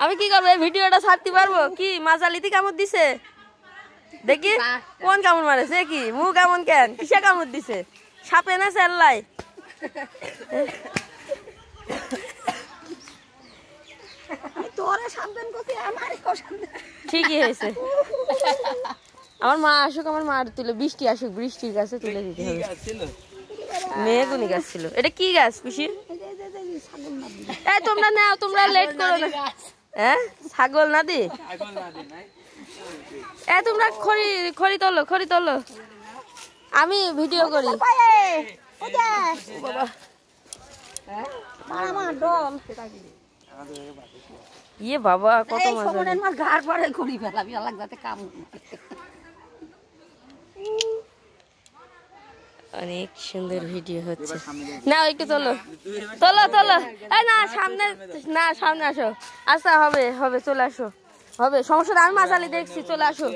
আমি কি করবো, এই ভিডিওটা ছাড়তে পারবো কি? মাজালিতে কামড় দিছে, দেখি কোন কামড় মারেছে, কি মুখ কেমন, কেন কিসে কামড় দিছে, সাপে না চেল্লাই? ঠিকই হয়েছে। আমার মা আসুক, আমার মার তুলে, বৃষ্টি আসুক, বৃষ্টির কাছে তুলে দিতে হবে। মেহগুনি গাছ ছিল। এটা কি গাছ পিসি? এই তোমরা নাও, তোমরা লেট করো না। হ্যাঁ, ছাগল নাদি। তোমরা খড়ি তোলো, খড়ি তোলো, আমি ভিডিও করি। ইয়ে বাবা, কত অনেক সুন্দর ভিডিও হচ্ছে। না একটু তোলো, তোলো, তোলো। না সামনে, না সামনে আসো। আচ্ছা হবে, হবে, চলে আসো, হবে, সমস্যা নেই। আমি মাজালি দেখছি, চলে আসো।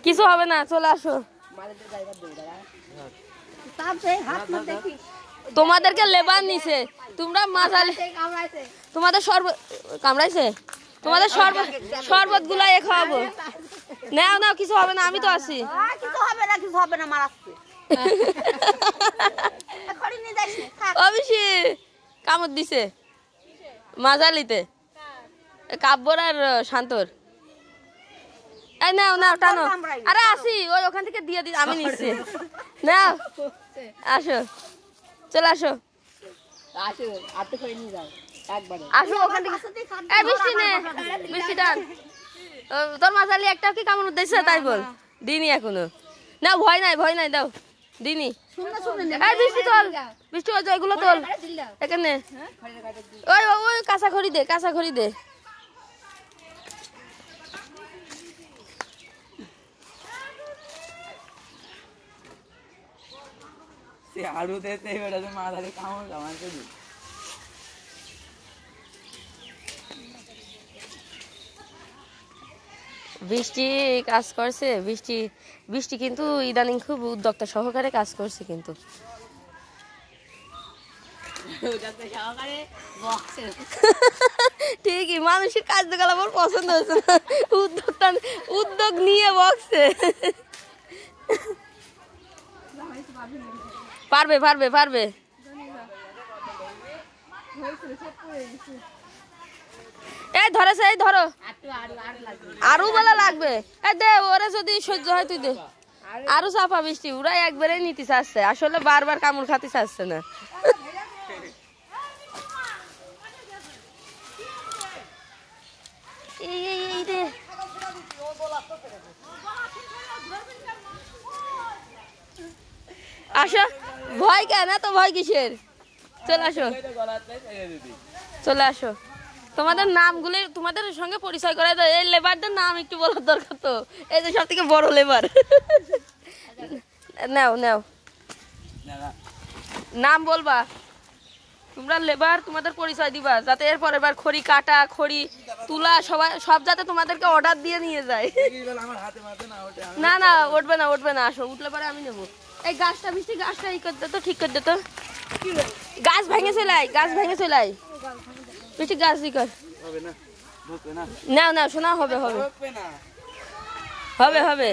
কিছু হবে না, চলে আসো। তোমাদেরকে লেবার নিছে, তোমরা মাজালি, তোমাদের শরবত কামড়াইছে, তোমাদের শরবত গুলাই খাওয়াবো। নাও নাও, কিছু হবে না, আমি তো আছি। কিছু হবে না, কিছু হবে না, মারাচ্ছে। অবশ্যই কামড় দিছে মাজালিতে, কাব্যর আর শান্তর। এই নাও নাও, টানো। আরে আসি, ওই ওখান থেকে দিয়ে দিই, আমি নিচ্ছি। নাও, আসো, চলে আসো, আসো ওখান থেকে। বৃষ্টি নে, বৃষ্টি টান। তোর মাজালি একটা কি কামড় দিয়েছে তাই বল? দিনি এখনো। না ভয় নাই, ভয় নাই, দাও দিনি। বৃষ্টি তোল, বৃষ্টি ওইগুলো তোল এখানে। ওই ওই কাঁচা খড়ি দে, কাঁচা খড়ি দে। বৃষ্টি কাজ করছে, বৃষ্টি বৃষ্টি কিন্তু ইদানিং খুব উদ্যোক্তা সহকারে কাজ করছে কিন্তু। ঠিকই, মানুষের কার্যকলাপ আমার পছন্দ হয়েছে না, উদ্যোগ নিয়ে বকছে। পারবে, পারবে, পারবে। এই ধরেছে, এই ধরো, আরো বেলা লাগবে। এই দে, ওরা যদি সহ্য হয় তুই দে। আরো চাপা বৃষ্টি, ওরা একবারে নিতে চাচ্ছে, আসলে বারবার কামড় খাতে চাচ্ছে না। আসো, ভয় কেন, তো ভয় কিসের? চলে আসো, চলে আসো। তোমাদের নামগুলো, তোমাদের সঙ্গে পরিচয় করাই দাও। এই লেবারদের নাম একটু বলার দরকার তো, এই যে সব থেকে বড় লেবার। নাও নাও, নাম বলবা, তোমরা লেবার, তোমাদের পরিচয় দিবা, যাতে এরপর এবার খড়ি কাটা, খড়ি তুলা, সব যাতে তোমাদেরকে অর্ডার দিয়ে নিয়ে যায়। না না, উঠবে না, উঠবে না, আসো, উঠলে পরে আমি নেবো। এই গাছটা, বৃষ্টি গাছটা ই করতে তো, ঠিক করে দে তো। গাছ ভেঙে চলাই, গাছ ভেঙে চলাই, বৃষ্টি গাছ ই কর। নাও নাও, শোনা, হবে, হবে, হবে, হবে।